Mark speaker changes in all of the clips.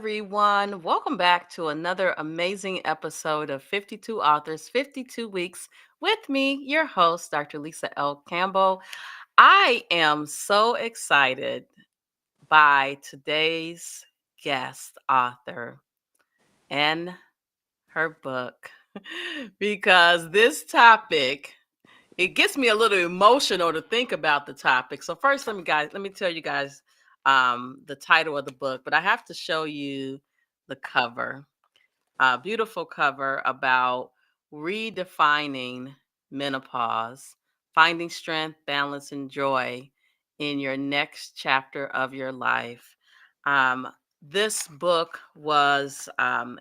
Speaker 1: everyone. Welcome back to another amazing episode of 52 Authors, 52 Weeks with me, your host, Dr. Lisa L. Campbell. I am so excited by today's guest author and her book because this topic it gets me a little emotional to think about the topic. So first, let me tell you guys the title of the book, but I have to show you the cover. A beautiful cover about redefining menopause, finding strength, balance, and joy in your next chapter of your life. Um, this book was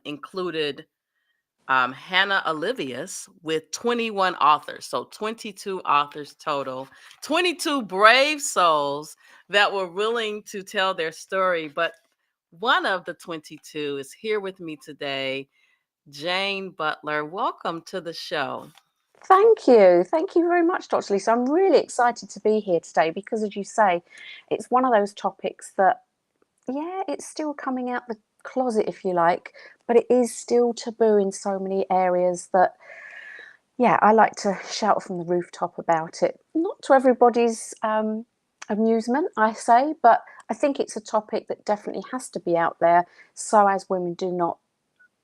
Speaker 1: included Hannah Olivius with 21 authors. So 22 authors total, 22 brave souls that were willing to tell their story. But one of the 22 is here with me today, Jane Butler. Welcome to the show.
Speaker 2: Thank you. Thank you very much, Dr. Lisa. I'm really excited to be here today because, as you say, it's one of those topics that, yeah, it's still coming out the closet, if you like, but it is still taboo in so many areas that, yeah, I like to shout from the rooftop about it. Not to everybody's amusement, I say, but I think it's a topic that definitely has to be out there so as women do not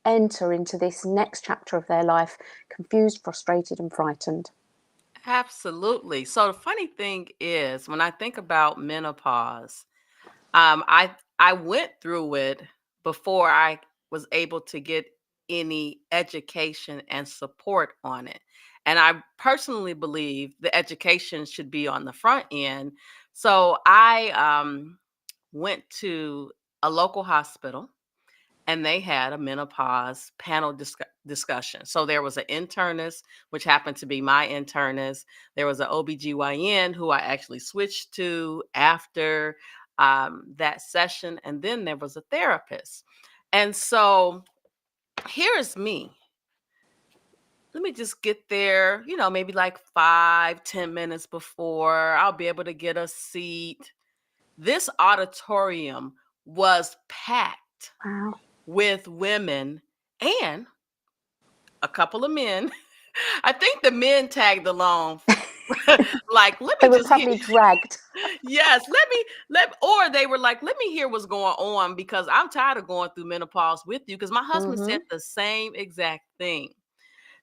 Speaker 2: enter into this next chapter of their life confused, frustrated, and frightened.
Speaker 1: Absolutely. So the funny thing is, when I think about menopause, I went through it before I was able to get any education and support on it. And I personally believe the education should be on the front end. So I went to a local hospital and they had a menopause panel discussion. So there was an internist, which happened to be my internist. There was an OBGYN who I actually switched to after that session. And then there was a therapist. And so here is me. Let me just get there, maybe like 5, 10 minutes before I'll be able to get a seat. This auditorium was packed
Speaker 2: Wow.
Speaker 1: with women and a couple of men. I think the men tagged along. Like, let
Speaker 2: They
Speaker 1: me
Speaker 2: were
Speaker 1: just hear.
Speaker 2: probably dragged.
Speaker 1: Yes, or they were like, let me hear what's going on because I'm tired of going through menopause with you because my husband
Speaker 2: Hmm.
Speaker 1: said the same exact thing.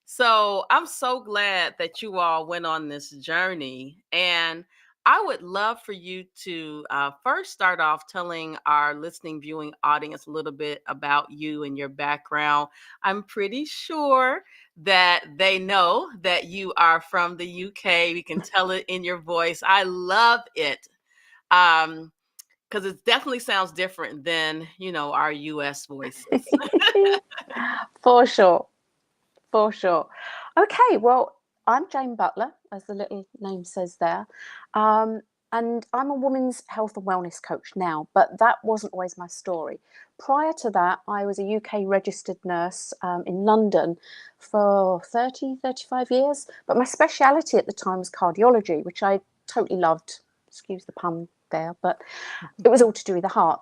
Speaker 1: So I'm so glad that you all went on this journey. And I would love for you to first start off telling our listening, viewing audience a little bit about you and your background. I'm pretty sure that they know that you are from the UK. We can tell it in your voice. I love it. Because it definitely sounds different than, our US voices.
Speaker 2: For sure. For sure. Okay, well, I'm Jane Butler, as the little name says there. Um, and I'm a women's health and wellness coach now, but that wasn't always my story. Prior to that, I was a UK registered nurse in London for 30, 35 years. But my speciality at the time was cardiology, which I totally loved. Excuse the pun there, but it was all to do with the heart.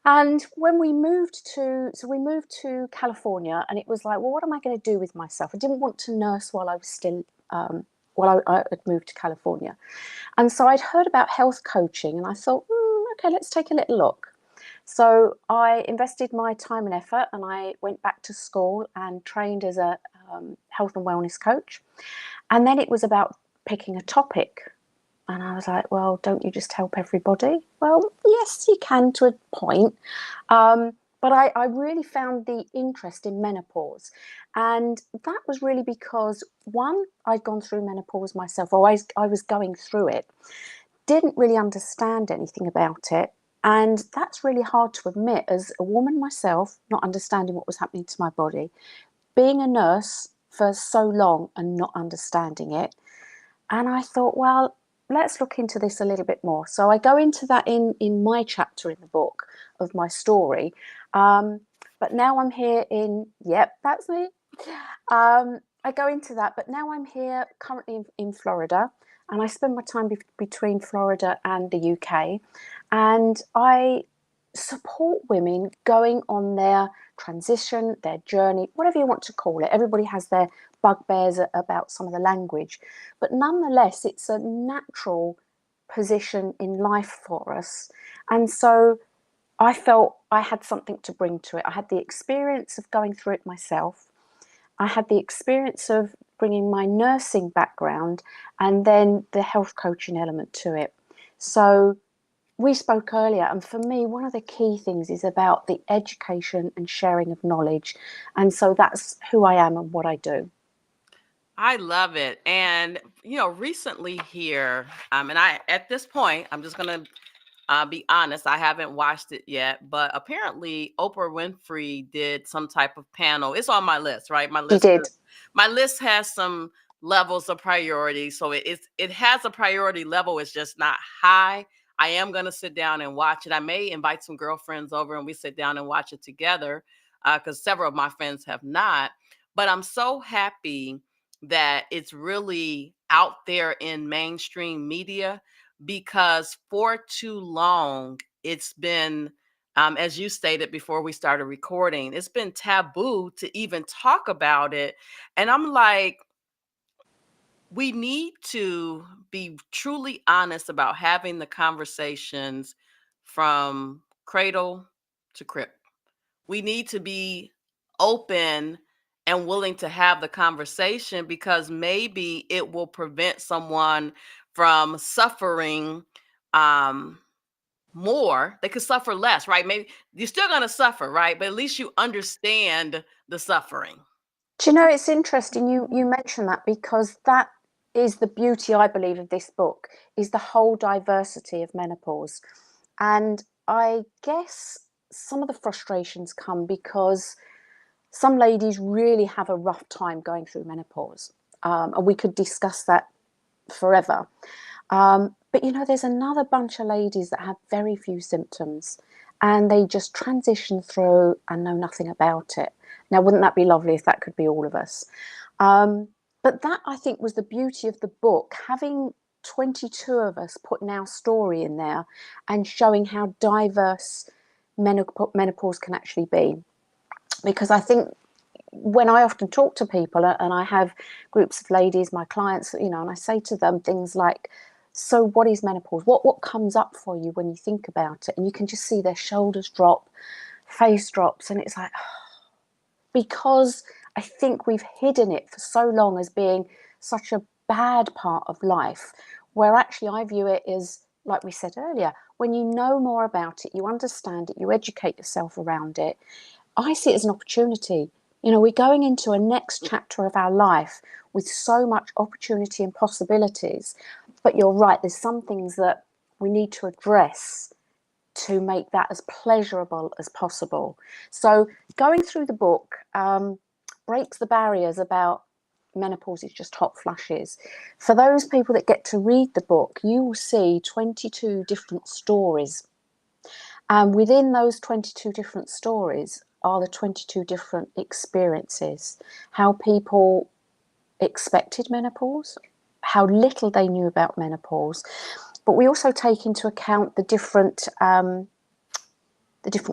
Speaker 2: And when we moved to California, and it was like, well, what am I going to do with myself? I didn't want to nurse while I was still, I had moved to California. And so I'd heard about health coaching, and I thought, okay, let's take a little look. So I invested my time and effort, and I went back to school and trained as a health and wellness coach. And then it was about picking a topic. And I was like, well, don't you just help everybody? Well, yes, you can to a point. But I really found the interest in menopause. And that was really because, one, I'd gone through menopause myself, or I was going through it, didn't really understand anything about it. And that's really hard to admit as a woman myself, not understanding what was happening to my body, being a nurse for so long and not understanding it. And I thought, well, let's look into this a little bit more. So I go into that in my chapter in the book of my story. But now I'm here yep, that's me. I go into that, but now I'm here currently in Florida, and I spend my time between Florida and the UK. And I support women going on their transition, their journey, whatever you want to call it. Everybody has their bugbears about some of the language, but nonetheless, it's a natural position in life for us. And so I felt I had something to bring to it. I had the experience of going through it myself. I had the experience of bringing my nursing background and then the health coaching element to it. So we spoke earlier, and for me, one of the key things is about the education and sharing of knowledge. And so that's who I am and what I do.
Speaker 1: I love it. And, recently here, and at this point, I'm just going to be honest, I haven't watched it yet, but apparently Oprah Winfrey did some type of panel. It's on my list, right?
Speaker 2: She did.
Speaker 1: My list has some levels of priority, so it has a priority level. It's just not high. I am going to sit down and watch it. I may invite some girlfriends over and we sit down and watch it together because several of my friends have not. But I'm so happy that it's really out there in mainstream media because for too long it's been as you stated before we started recording, it's been taboo to even talk about it. And I'm like, we need to be truly honest about having the conversations from cradle to crypt. We need to be open and willing to have the conversation because maybe it will prevent someone from suffering um more. They could suffer less, right? Maybe you're still going to suffer, right? But at least you understand the suffering.
Speaker 2: Do you know, it's interesting you mention that, because that is the beauty, I believe, of this book, is the whole diversity of menopause. And I guess some of the frustrations come because some ladies really have a rough time going through menopause. And we could discuss that forever. But there's another bunch of ladies that have very few symptoms and they just transition through and know nothing about it. Now, wouldn't that be lovely if that could be all of us? But that, I think, was the beauty of the book, having 22 of us putting our story in there and showing how diverse menopause can actually be. Because I think when I often talk to people and I have groups of ladies, my clients, and I say to them things like, so what is menopause? What comes up for you when you think about it? And you can just see their shoulders drop, face drops, and it's like, because I think we've hidden it for so long as being such a bad part of life, where actually I view it as, like we said earlier, when you know more about it, you understand it, you educate yourself around it, I see it as an opportunity. We're going into a next chapter of our life with so much opportunity and possibilities. But you're right, there's some things that we need to address to make that as pleasurable as possible. So going through the book breaks the barriers about menopause is just hot flushes. For those people that get to read the book, you will see 22 different stories. And within those 22 different stories are the 22 different experiences, how people expected menopause, how little they knew about menopause. But we also take into account the different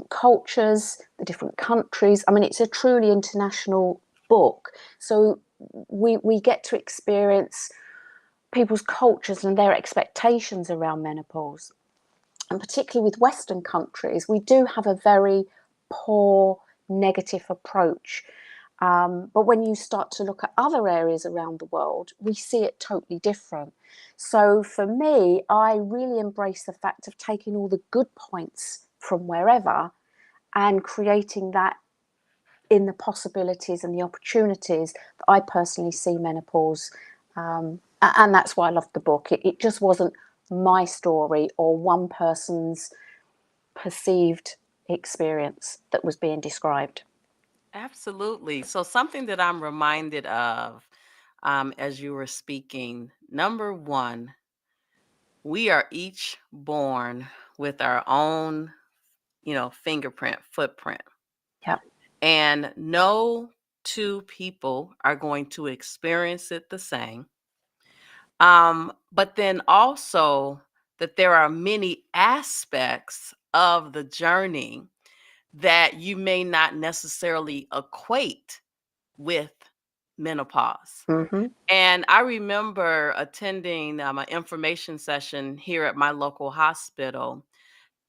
Speaker 2: cultures, the different countries. I mean, it's a truly international book. So we get to experience people's cultures and their expectations around menopause. And particularly with Western countries, we do have a very poor, negative approach. But when you start to look at other areas around the world, we see it totally different. So for me, I really embrace the fact of taking all the good points from wherever and creating that in the possibilities and the opportunities that I personally see menopause. And that's why I loved the book. It just wasn't my story or one person's perceived experience that was being described.
Speaker 1: Absolutely. So something that I'm reminded of as you were speaking, number one, we are each born with our own, fingerprint, footprint.
Speaker 2: Yeah.
Speaker 1: And no two people are going to experience it the same. But then also that there are many aspects of the journey that you may not necessarily equate with menopause.
Speaker 2: Mhm.
Speaker 1: And I remember attending an information session here at my local hospital,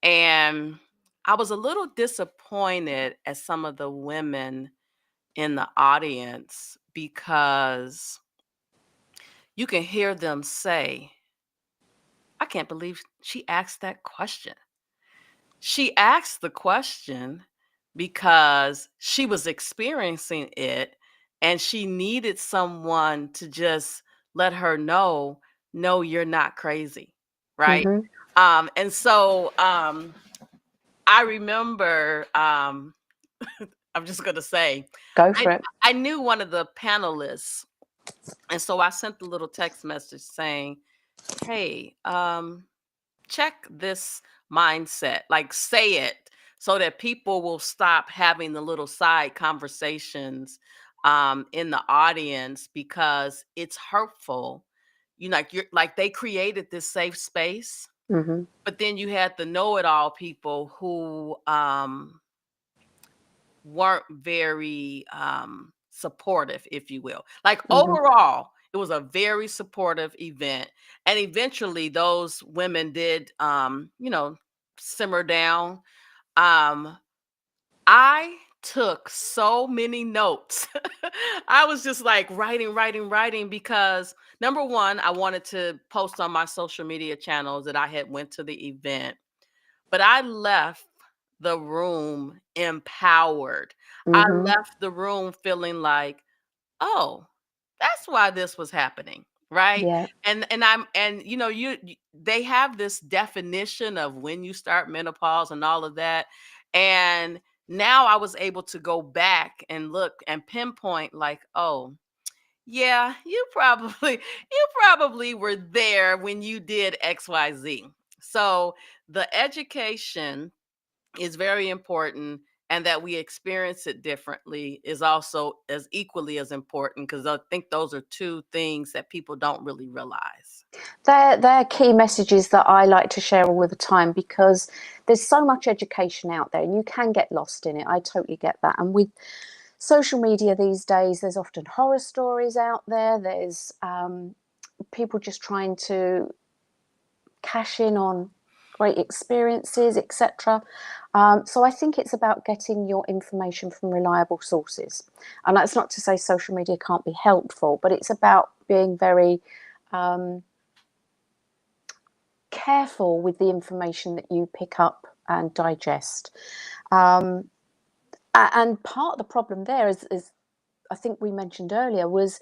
Speaker 1: and I was a little disappointed at some of the women in the audience because you can hear them say, I can't believe she asked that question. She asked the question because she was experiencing it and she needed someone to just let her know, no, you're not crazy. Right.
Speaker 2: Mhm.
Speaker 1: And so I remember I'm just gonna say
Speaker 2: Go
Speaker 1: I
Speaker 2: for it.
Speaker 1: I knew one of the panelists, and so I sent the little text message saying, hey, check this mindset, like say it so that people will stop having the little side conversations in the audience because it's hurtful. You're like they created this safe space,
Speaker 2: Mhm.
Speaker 1: but then you had the know-it-all people who weren't very supportive, if you will. Like
Speaker 2: Mhm.
Speaker 1: overall, it was a very supportive event. And eventually those women did simmer down. Um I took so many notes. I was just like writing, writing, writing because number one, I wanted to post on my social media channels that I had went to the event, but I left the room empowered. I
Speaker 2: Mhm.
Speaker 1: left the room feeling like, "Oh, that's why this was happening." Right?
Speaker 2: Yeah.
Speaker 1: And they have this definition of when you start menopause and all of that. And now I was able to go back and look and pinpoint like, "Oh, yeah, you probably were there when you did XYZ." So, the education is very important, and that we experience it differently is also as equally as important because I think those are two things that people don't really realize.
Speaker 2: They're key messages that I like to share all the time because there's so much education out there and you can get lost in it. I totally get that. And with social media these days, there's often horror stories out there. There's people just trying to cash in on great experiences, etc. So I think it's about getting your information from reliable sources. And that's not to say social media can't be helpful, but it's about being very careful with the information that you pick up and digest. And part of the problem there is I think we mentioned earlier, was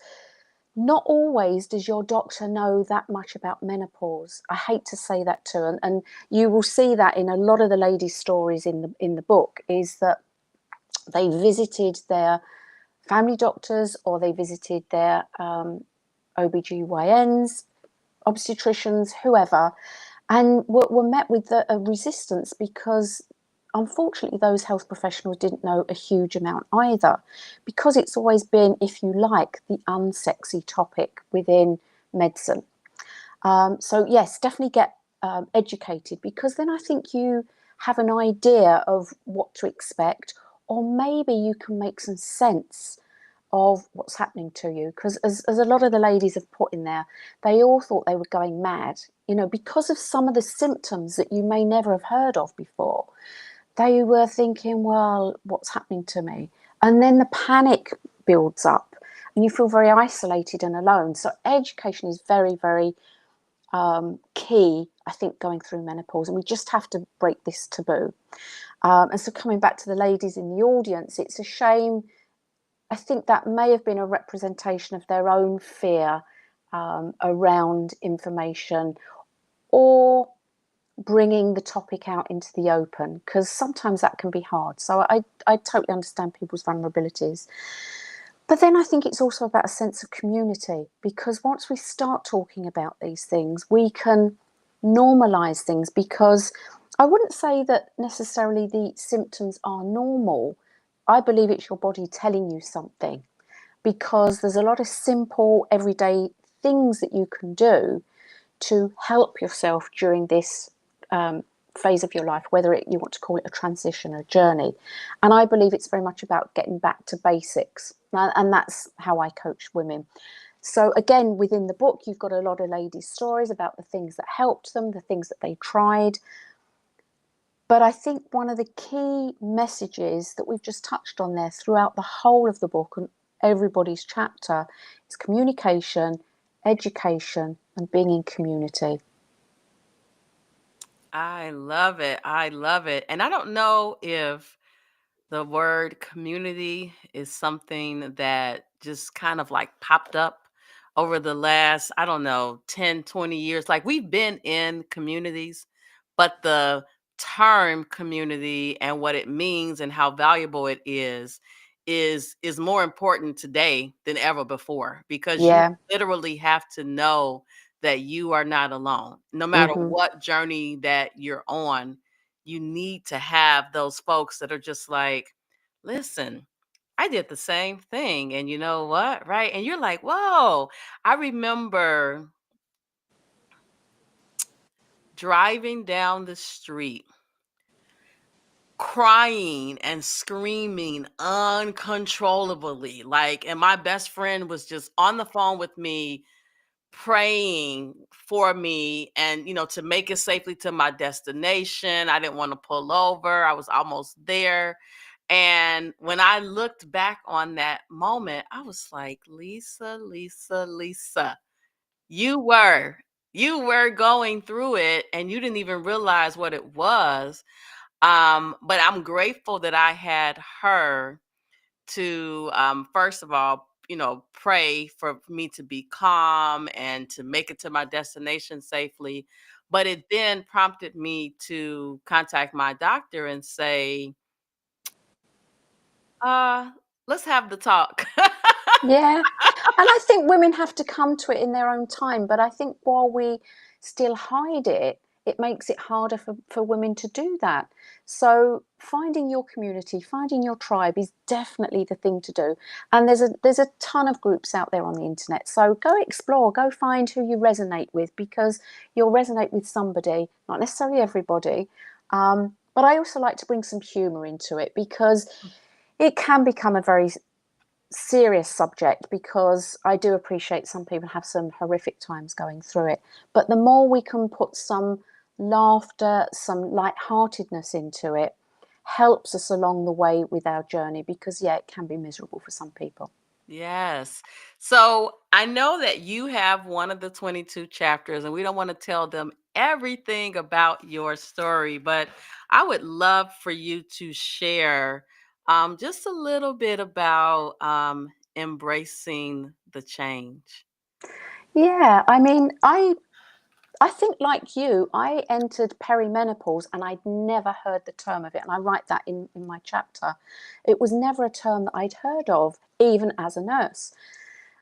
Speaker 2: not always does your doctor know that much about menopause. I hate to say that too, and you will see that in a lot of the ladies' stories in the book, is that they visited their family doctors or they visited their OBGYNs, obstetricians, whoever, and were met with a resistance because unfortunately those health professionals didn't know a huge amount either, because it's always been, if you like, the unsexy topic within medicine. So yes, definitely get educated, because then I think you have an idea of what to expect, or maybe you can make some sense of what's happening to you, because as a lot of the ladies have put in there, they all thought they were going mad, because of some of the symptoms that you may never have heard of before. They were thinking, well, what's happening to me? And then the panic builds up and you feel very isolated and alone. So education is very, very key, I think, going through menopause, and we just have to break this taboo. And so coming back to the ladies in the audience, it's a shame. I think that may have been a representation of their own fear around information, or bringing the topic out into the open, because sometimes that can be hard. So I totally understand people's vulnerabilities. But then I think it's also about a sense of community, because once we start talking about these things, we can normalize things, because I wouldn't say that necessarily the symptoms are normal. I believe it's your body telling you something, because there's a lot of simple everyday things that you can do to help yourself during this phase of your life, whether you want to call it a transition or a journey. And I believe it's very much about getting back to basics. And that's how I coach women. So again, within the book, you've got a lot of ladies' stories about the things that helped them, the things that they tried. But I think one of the key messages that we've just touched on there throughout the whole of the book and everybody's chapter is communication, education, and being in community.
Speaker 1: I love it. I love it. And I don't know if the word community is something that just kind of like popped up over the last, I don't know, 10, 20 years. Like we've been in communities, but the term community and what it means and how valuable it is more important today than ever before, because you
Speaker 2: Yeah.
Speaker 1: literally have to know that you are not alone. No matter
Speaker 2: Hmm.
Speaker 1: what journey that you're on, you need to have those folks that are just like, listen, I did the same thing. And you know what? Right. And you're like, whoa, I remember driving down the street crying and screaming uncontrollably. Like, and my best friend was just on the phone with me praying for me and to make it safely to my destination. I didn't want to pull over. I was almost there. And when I looked back on that moment, I was like, Lisa, Lisa, Lisa, you were you were going through it and you didn't even realize what it was. But I'm grateful that I had her to, first of all, pray for me to be calm and to make it to my destination safely. But it then prompted me to contact my doctor and say, uh, let's have the talk.
Speaker 2: Yeah. And I think women have to come to it in their own time. But I think while we still hide it, it makes it harder for women to do that. So finding your community, finding your tribe is definitely the thing to do. And there's a ton of groups out there on the internet. So go explore, go find who you resonate with, because you'll resonate with somebody, not necessarily everybody. But I also like to bring some humor into it, because it can become a very serious subject, because I do appreciate some people have some horrific times going through it. But the more we can put some laughter, some lightheartedness into it, helps us along the way with our journey, because, yeah, it can be miserable for some people.
Speaker 1: Yes. So I know that you have one of the 22 chapters, and we don't want to tell them everything about your story, but I would love for you to share just a little bit about embracing the change.
Speaker 2: Yeah, I mean, I think, like you, I entered perimenopause and I'd never heard the term of it. And I write that in my chapter. It was never a term that I'd heard of, even as a nurse.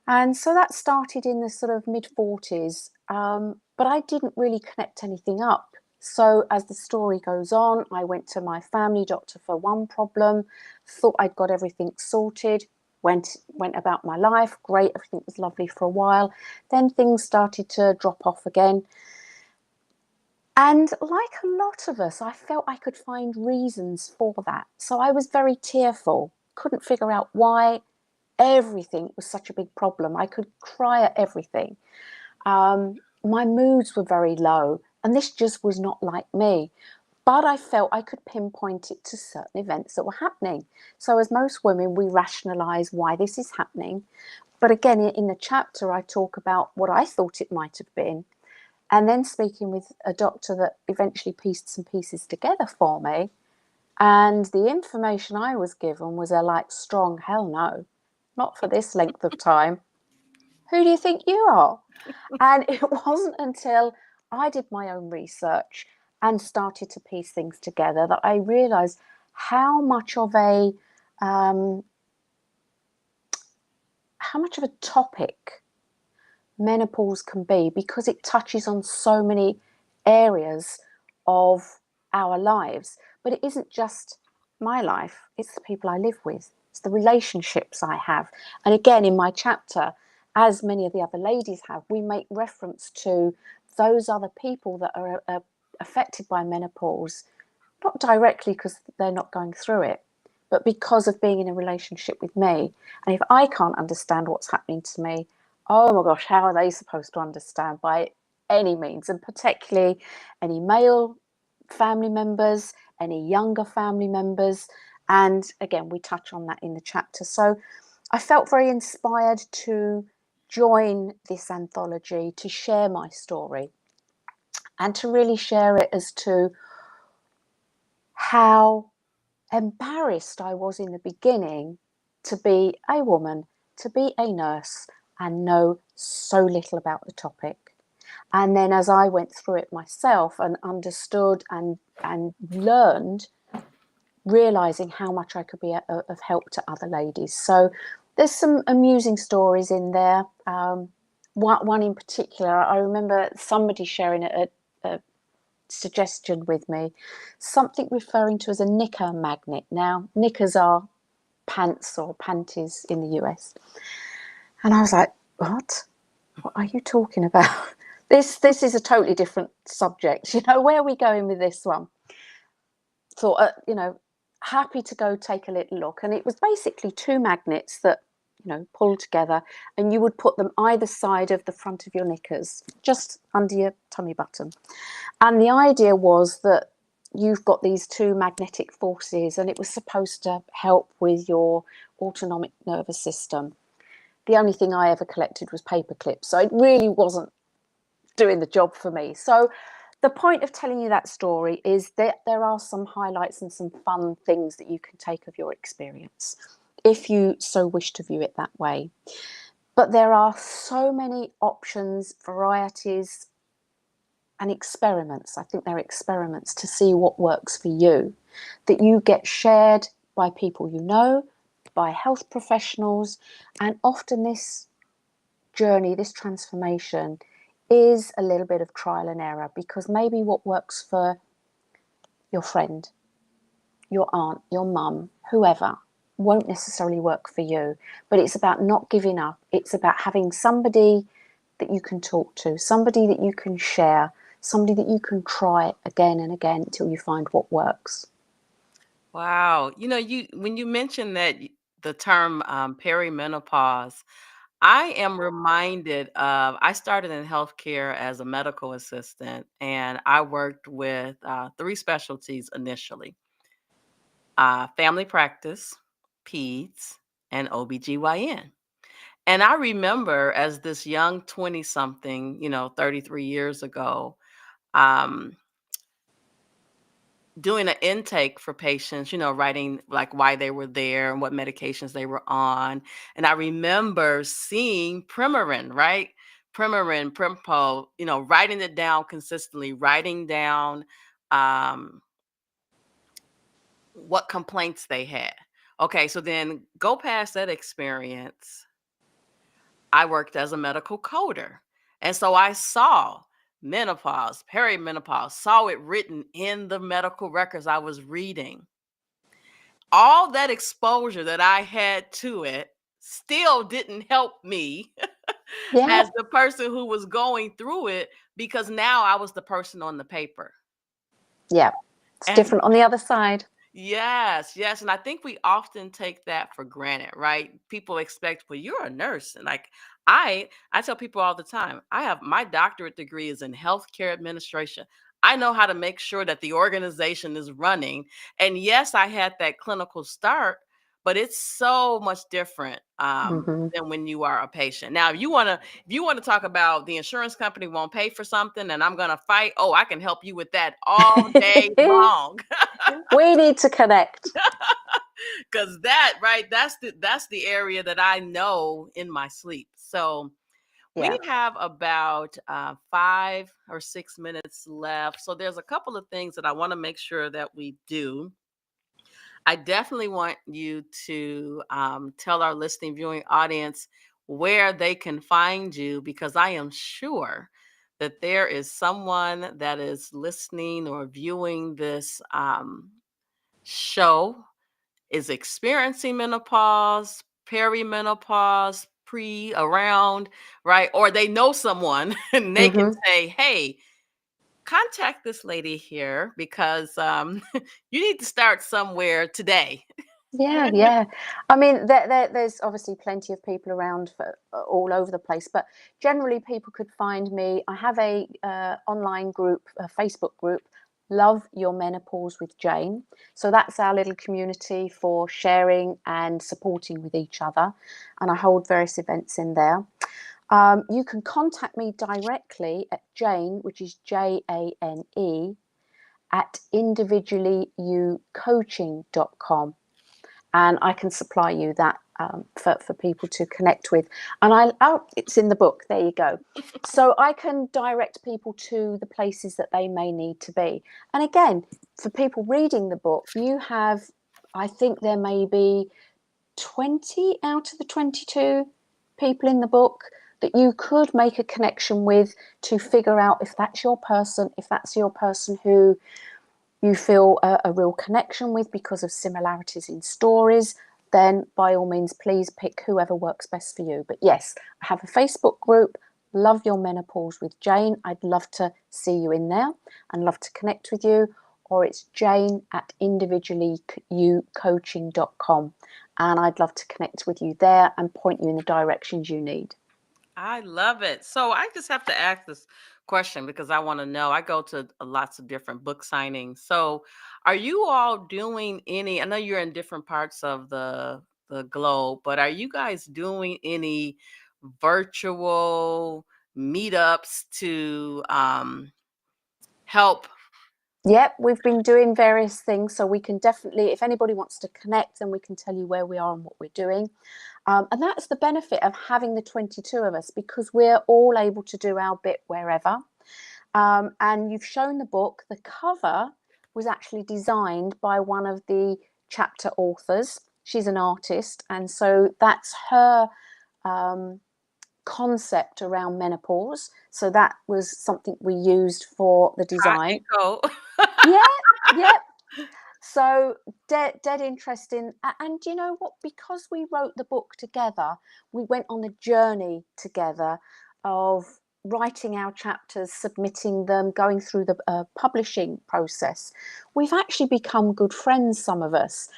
Speaker 2: And so that started in the sort of mid 40s. But I didn't really connect anything up. So as the story goes on, I went to my family doctor for one problem, thought I'd got everything sorted, went about my life. Great, everything was lovely for a while. Then things started to drop off again. And like a lot of us, I felt I could find reasons for that. So I was very tearful, couldn't figure out why everything was such a big problem. I could cry at everything. My moods were very low, and this just was not like me. But I felt I could pinpoint it to certain events that were happening. So, as most women, we rationalize why this is happening. But again, in the chapter, I talk about what I thought it might have been, and then speaking with a doctor that eventually pieced some pieces together for me. And the information I was given was a strong hell no, not for this length of time. Who do you think you are? And it wasn't until I did my own research and started to piece things together that I realized how much of a um, topic menopause can be, because it touches on so many areas of our lives. But it isn't just my life, it's the people I live with, it's the relationships I have. And again, in my chapter, as many of the other ladies have, we make reference to those other people that are affected by menopause, not directly because they're not going through it, but because of being in a relationship with me. And if I can't understand what's happening to me, oh my gosh, how are they supposed to understand by any means? And particularly any male family members, any younger family members. And again, we touch on that in the chapter. So I felt very inspired to join this anthology, to share my story, and to really share it as to how embarrassed I was in the beginning to be a woman, to be a nurse, and know so little about the topic. And then as I went through it myself and understood and learned, realizing how much I could be of help to other ladies. So there's some amusing stories in there. One in particular, I remember somebody sharing a suggestion with me, something referring to as a knicker magnet. Now, knickers are pants or panties in the US. And I was like, what? What are you talking about? This is a totally different subject. Where are we going with this one? Thought, happy to go take a little look. And it was basically two magnets that, pull together, and you would put them either side of the front of your knickers, just under your tummy button. And the idea was that you've got these two magnetic forces, and it was supposed to help with your autonomic nervous system. The only thing I ever collected was paper clips, so it really wasn't doing the job for me. So the point of telling you that story is that there are some highlights and some fun things that you can take of your experience, if you so wish to view it that way. But there are so many options, varieties, and experiments. I think they're experiments to see what works for you, that you get shared by people you know, by health professionals. And often this journey, this transformation, is a little bit of trial and error, because maybe what works for your friend, your aunt, your mum, whoever, won't necessarily work for you. But it's about not giving up. It's about having somebody that you can talk to, somebody that you can share, somebody that you can try again and again until you find what works.
Speaker 1: Wow. When you mentioned that the term perimenopause, I am reminded of I started in healthcare as a medical assistant, and I worked with three specialties initially: family practice, peds, and OBGYN. And I remember as this young 20 something, 33 years ago, um, doing an intake for patients, writing like why they were there and what medications they were on. And I remember seeing Premarin, right? Premarin, Primpo, writing it down consistently, writing down um, what complaints they had. Okay, so then go past that experience. I worked as a medical coder. And so I saw menopause, perimenopause, saw it written in the medical records I was reading. All that exposure that I had to it still didn't help me
Speaker 2: Yeah,
Speaker 1: as the person who was going through it, because now I was the person on the paper.
Speaker 2: yeah. It's
Speaker 1: And
Speaker 2: different on the other side.
Speaker 1: yes, yes. And I think we often take that for granted, right? People expect, well, you're a nurse. And like I tell people all the time, I have my doctorate degree is in healthcare administration. I know how to make sure that the organization is running. And yes, I had that clinical start, but it's so much different
Speaker 2: Mm-hmm.
Speaker 1: than when you are a patient. Now, if you want to talk about the insurance company won't pay for something and I'm gonna fight, oh, I can help you with that all day long.
Speaker 2: We need to connect.
Speaker 1: Because that right, that's the area that I know in my sleep. So we
Speaker 2: Yeah.
Speaker 1: have about 5 or 6 minutes left, so there's a couple of things that I want to make sure that we do. I definitely want you to tell our listening viewing audience where they can find you, because I am sure that there is someone that is listening or viewing this show, is experiencing menopause, perimenopause, around, right? Or they know someone and they can
Speaker 2: Mm-hmm.
Speaker 1: say, hey, contact this lady here because you need to start somewhere today.
Speaker 2: Yeah, yeah. I mean, there's obviously plenty of people around for, all over the place, but generally people could find me. I have a online group, a Facebook group, Love Your Menopause with Jane. So that's our little community for sharing and supporting with each other, and I hold various events in there. You can contact me directly at Jane, which is JANE, at individuallyyoucoaching.com, and I can supply you that for people to connect with. And it's in the book. There you go. So I can direct people to the places that they may need to be. And again, for people reading the book, you have, I think there may be 20 out of the 22 people in the book that you could make a connection with to figure out if that's your person, if that's your person who you feel a real connection with because of similarities in stories, then by all means, please pick whoever works best for you. But yes, I have a Facebook group, Love Your Menopause with Jane. I'd love to see you in there and love to connect with you. Or it's Jane at individuallyyoucoaching.com. And I'd love to connect with you there and point you in the directions you need.
Speaker 1: I love it. So I just have to ask this question because I want to know. I go to lots of different book signings. So are you all doing any? I know you're in different parts of the globe, but are you guys doing any virtual meetups to help?
Speaker 2: Yep, we've been doing various things, so we can definitely, if anybody wants to connect, then we can tell you where we are and what we're doing. And that's the benefit of having the 22 of us, because we're all able to do our bit wherever. And you've shown the book. The cover was actually designed by one of the chapter authors. She's an artist, and so that's her concept around menopause. So that was something we used for the
Speaker 1: Hot
Speaker 2: design.
Speaker 1: echo.
Speaker 2: Yeah, yeah. So dead interesting. And you know what? Because we wrote the book together, we went on a journey together of writing our chapters, submitting them, going through the publishing process. We've actually become good friends, some of us.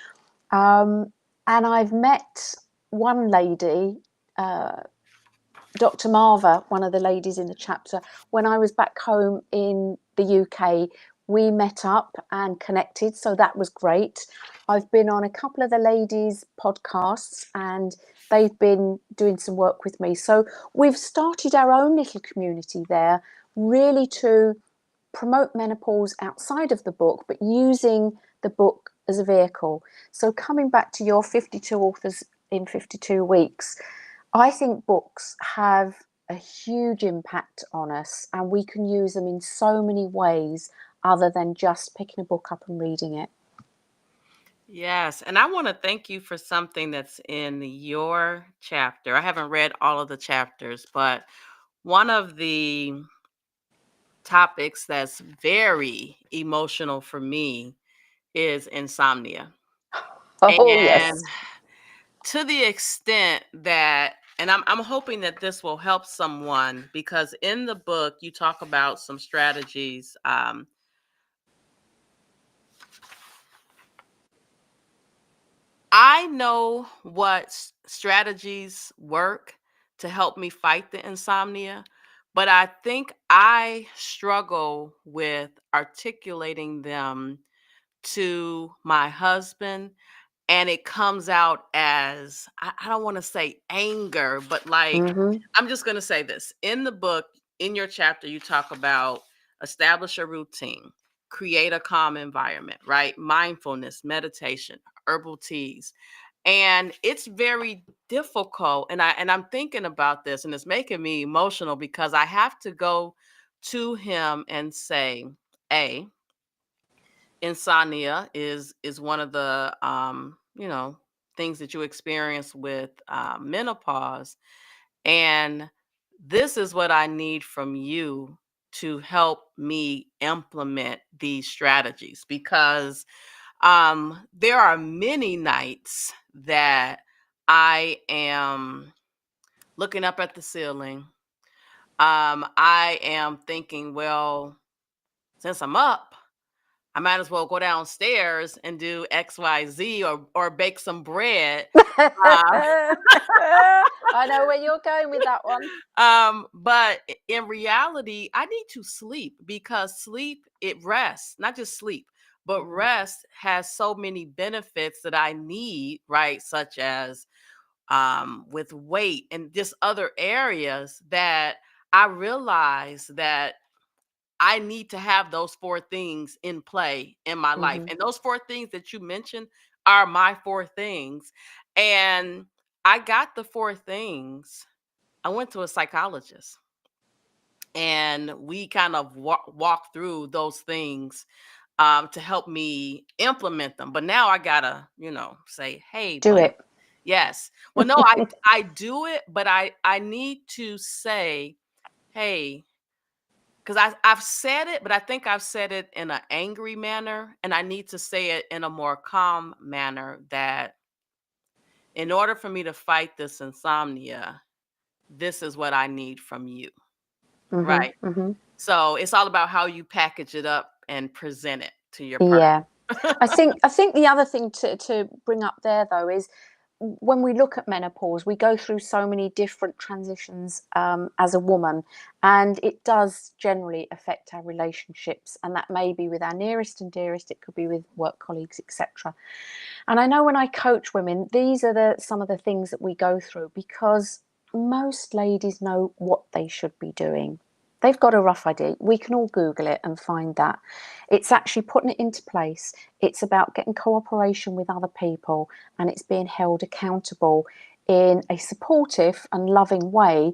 Speaker 2: And I've met one lady, Dr. Marva, one of the ladies in the chapter, when I was back home in the UK. We met up and connected, so that was great. I've been on a couple of the ladies' podcasts and they've been doing some work with me. So we've started our own little community there, really to promote menopause outside of the book, but using the book as a vehicle. So coming back to your 52 authors in 52 weeks, I think books have a huge impact on us, and we can use them in so many ways other than just picking a book up and reading it.
Speaker 1: Yes, and I want to thank you for something that's in your chapter. I haven't read all of the chapters, but one of the topics that's very emotional for me is insomnia.
Speaker 2: Oh,
Speaker 1: And
Speaker 2: yes.
Speaker 1: to the extent that, and I'm hoping that this will help someone because in the book you talk about some strategies. I know what strategies work to help me fight the insomnia, but I think I struggle with articulating them to my husband, and it comes out as I don't want to say anger, but like
Speaker 2: Hmm.
Speaker 1: I'm just going to say this. In the book, in your chapter, you talk about establish a routine, create a calm environment, right? Mindfulness, meditation, herbal teas. And it's very difficult. And I'm thinking about this and it's making me emotional because I have to go to him and say, A, insomnia is one of the things that you experience with menopause, and this is what I need from you to help me implement these strategies because there are many nights that I am looking up at the ceiling. I am thinking, well, since I'm up, I might as well go downstairs and do XYZ or bake some bread. Uh,
Speaker 2: I know where you're going with that one.
Speaker 1: but in reality, I need to sleep because sleep, it rests, not just sleep, but
Speaker 2: Mhm,
Speaker 1: rest has so many benefits that I need, right? Such as with weight and just other areas that I realize that I need to have those four things in play in my life.
Speaker 2: mhm.
Speaker 1: And those four things that you mentioned are my four things. And I got the four things. I went to a psychologist and we kind of walk through those things to help me implement them. But now I gotta, say, hey,
Speaker 2: Do
Speaker 1: buddy,
Speaker 2: it.
Speaker 1: yes. Well, no, I do it, but I need to say, hey, because I've said it, but I think I've said it in an angry manner, and I need to say it in a more calm manner. That in order for me to fight this insomnia, this is what I need from you,
Speaker 2: Mhm,
Speaker 1: right?
Speaker 2: mhm.
Speaker 1: So it's all about how you package it up and present it to your partner.
Speaker 2: Yeah. I think the other thing to bring up there though is when we look at menopause, we go through so many different transitions as a woman, and it does generally affect our relationships. And that may be with our nearest and dearest, it could be with work colleagues, etc. And I know when I coach women, these are some of the things that we go through because most ladies know what they should be doing. They've got a rough idea. We can all Google it and find that. It's actually putting it into place. It's about getting cooperation with other people, and it's being held accountable in a supportive and loving way,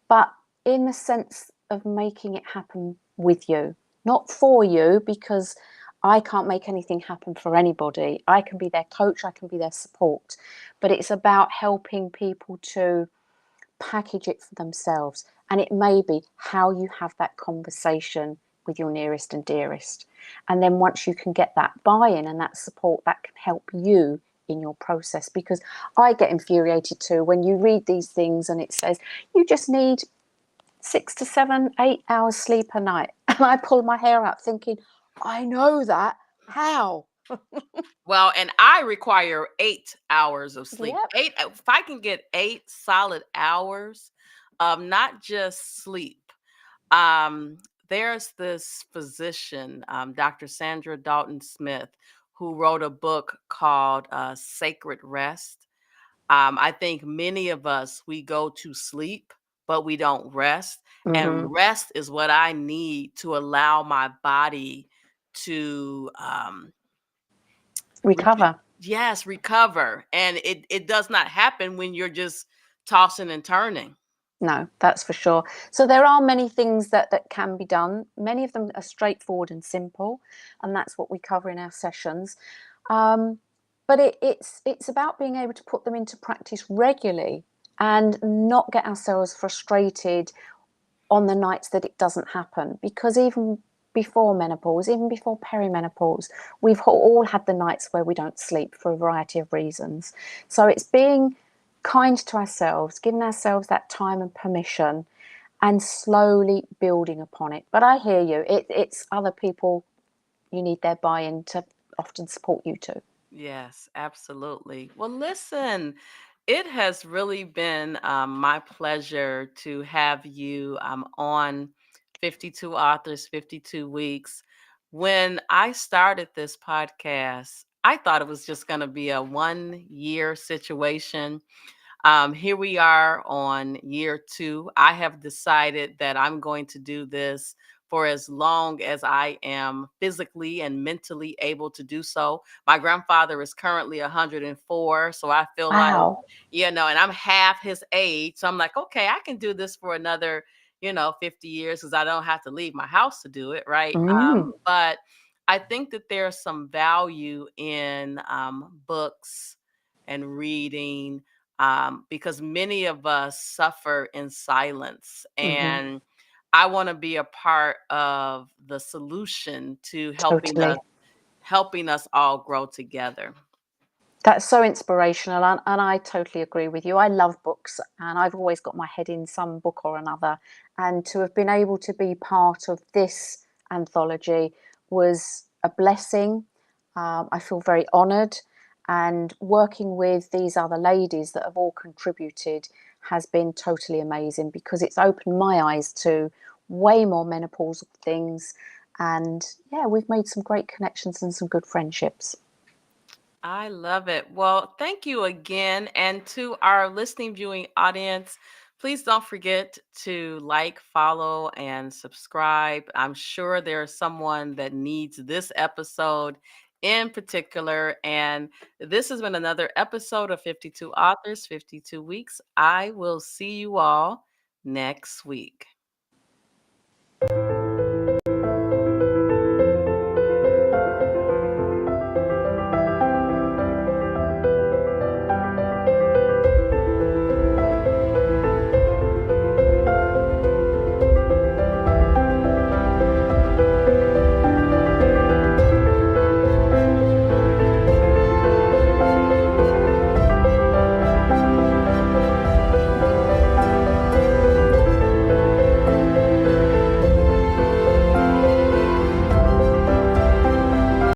Speaker 2: but in the sense of making it happen with you, not for you, because I can't make anything happen for anybody. I can be their coach, I can be their support, but it's about helping people to package it for themselves. And it may be how you have that conversation with your nearest and dearest. And then once you can get that buy in and that support, that can help you in your process. Because I get infuriated too when you read these things and it says you just need 6 to 7, 8 hours sleep a night. And I pull my hair out thinking, I know that. How?
Speaker 1: Well, and I require 8 hours of sleep.
Speaker 2: Yep.
Speaker 1: If I can get 8 solid hours of not just sleep. Um, there's this physician, Dr. Sandra Dalton Smith, who wrote a book called Sacred Rest. I think many of us, we go to sleep, but we don't rest.
Speaker 2: Hmm.
Speaker 1: And rest is what I need to allow my body to
Speaker 2: Recover.
Speaker 1: yes, recover. And it does not happen when you're just tossing and turning.
Speaker 2: No, that's for sure. So there are many things that can be done. Many of them are straightforward and simple, and that's what we cover in our sessions. Um, but it's about being able to put them into practice regularly and not get ourselves frustrated on the nights that it doesn't happen. Because even before menopause, even before perimenopause, we've all had the nights where we don't sleep for a variety of reasons. So it's being kind to ourselves, giving ourselves that time and permission, and slowly building upon it. But I hear you. It's other people, you need their buy-in to often support you too.
Speaker 1: Yes, absolutely. Well, listen, it has really been my pleasure to have you on 52 Authors, 52 Weeks. When I started this podcast, I thought it was just going to be a 1 year situation. Here we are on year two. I have decided that I'm going to do this for as long as I am physically and mentally able to do so. My grandfather is currently 104, so I feel like,
Speaker 2: Wow.
Speaker 1: and I'm half his age. So I'm like, okay, I can do this for another, 50 years because I don't have to leave my house to do it, right?
Speaker 2: Mm.
Speaker 1: But I think that there's some value in books and reading because many of us suffer in silence.
Speaker 2: Hmm.
Speaker 1: And I want to be a part of the solution to
Speaker 2: Totally.
Speaker 1: helping us all grow together.
Speaker 2: That's so inspirational, and I totally agree with you. I love books, and I've always got my head in some book or another. And to have been able to be part of this anthology was a blessing. I feel very honoured, and working with these other ladies that have all contributed has been totally amazing because it's opened my eyes to way more menopausal things. And yeah, we've made some great connections and some good friendships.
Speaker 1: I love it. Well, thank you again. And to our listening, viewing audience, please don't forget to like, follow, and subscribe. I'm sure there's someone that needs this episode in particular. And this has been another episode of 52 Authors, 52 Weeks. I will see you all next week.